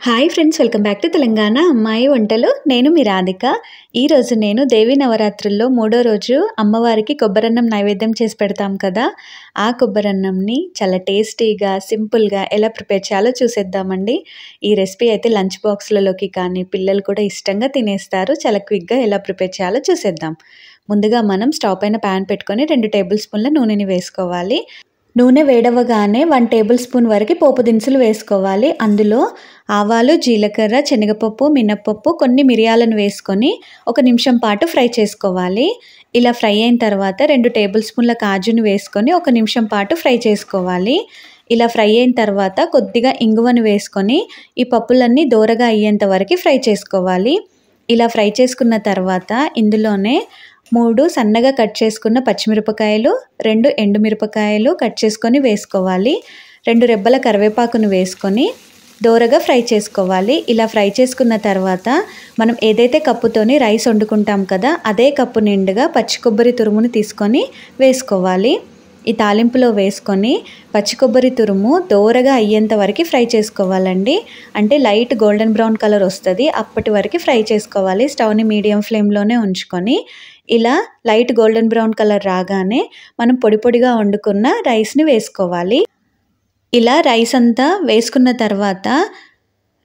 Hi friends, welcome back to Telangana అమ్మాయి వంటలు. నేను మీ రాధిక. ఈరోజు నేను దేవి నవరాత్రుల్లో 3వ రోజు అమ్మవారికి కొబ్బరన్నం నైవేద్యం చేసి పెడతాం కదా, ఆ కొబ్బరన్నంని చాలా టేస్టీగా సింపుల్గా ఎలా ప్రిపేర్ చేయాలో చూసేద్దామండి. ఈ రెసిపీ అయితే లంచ్ బాక్స్లలోకి కానీ పిల్లలు కూడా ఇష్టంగా తినేస్తారు. చాలా క్విక్గా ఎలా ప్రిపేర్ చేయాలో చూసేద్దాం. ముందుగా మనం స్టవ్ పైన ప్యాన్ పెట్టుకొని 2 టేబుల్ స్పూన్ల నూనెని వేసుకోవాలి. నూనె వేడవగానే 1 టేబుల్ స్పూన్ వరకు పోపు దినుసులు వేసుకోవాలి. అందులో ఆవాలు, జీలకర్ర, శనగపప్పు, మినప్పప్పు, కొన్ని మిరియాలను వేసుకొని 1 నిమిషం పాటు ఫ్రై చేసుకోవాలి. ఇలా ఫ్రై అయిన తర్వాత 2 టేబుల్ స్పూన్ల కాజును వేసుకొని 1 నిమిషం పాటు ఫ్రై చేసుకోవాలి. ఇలా ఫ్రై అయిన తర్వాత కొద్దిగా ఇంగువను వేసుకొని ఈ పప్పులన్నీ దోరగా అయ్యేంత వరకు ఫ్రై చేసుకోవాలి. ఇలా ఫ్రై చేసుకున్న తర్వాత ఇందులోనే 3 సన్నగా కట్ చేసుకున్న పచ్చిమిరపకాయలు, 2 ఎండుమిరపకాయలు కట్ చేసుకొని వేసుకోవాలి. 2 రెబ్బల కరివేపాకును వేసుకొని దోరగా ఫ్రై చేసుకోవాలి. ఇలా ఫ్రై చేసుకున్న తర్వాత మనం ఏదైతే కప్పుతోని రైస్ వండుకుంటాం కదా, అదే కప్పు నిండుగా పచ్చి కొబ్బరి తురుమును తీసుకొని వేసుకోవాలి. ఈ తాలింపులో వేసుకొని పచ్చి కొబ్బరి తురుము దోరగా అయ్యేంత వరకు ఫ్రై చేసుకోవాలండి. అంటే లైట్ గోల్డెన్ బ్రౌన్ కలర్ వస్తుంది, అప్పటి వరకు ఫ్రై చేసుకోవాలి. స్టవ్ని మీడియం ఫ్లేమ్లోనే ఉంచుకొని ఇలా లైట్ గోల్డెన్ బ్రౌన్ కలర్ రాగానే మనం పొడి పొడిగా వండుకున్న రైస్ని వేసుకోవాలి. ఇలా రైస్ అంతా వేసుకున్న తర్వాత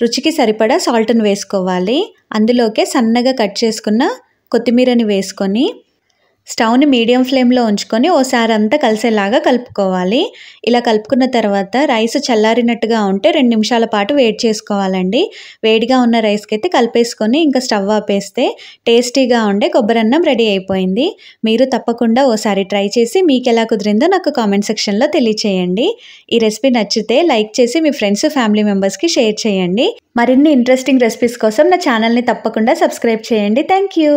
రుచికి సరిపడా సాల్ట్ని వేసుకోవాలి. అందులోకే సన్నగా కట్ చేసుకున్న కొత్తిమీరని వేసుకొని స్టవ్ని మీడియం ఫ్లేమ్లో ఉంచుకొని ఓసారి అంతా కలిసేలాగా కలుపుకోవాలి. ఇలా కలుపుకున్న తర్వాత రైస్ చల్లారినట్టుగా ఉంటే 2 నిమిషాల పాటు వేడి చేసుకోవాలండి. వేడిగా ఉన్న రైస్కి అయితే కలిపేసుకొని ఇంకా స్టవ్ ఆపేస్తే టేస్టీగా ఉండే కొబ్బరన్నం రెడీ అయిపోయింది. మీరు తప్పకుండా ఓసారి ట్రై చేసి మీకు ఎలా కుదిరిందో నాకు కామెంట్ సెక్షన్లో తెలియచేయండి. ఈ రెసిపీ నచ్చితే లైక్ చేసి మీ ఫ్రెండ్స్, ఫ్యామిలీ మెంబర్స్కి షేర్ చేయండి. మరిన్ని ఇంట్రెస్టింగ్ రెసిపీస్ కోసం నా ఛానల్ని తప్పకుండా సబ్స్క్రైబ్ చేయండి. Thank you.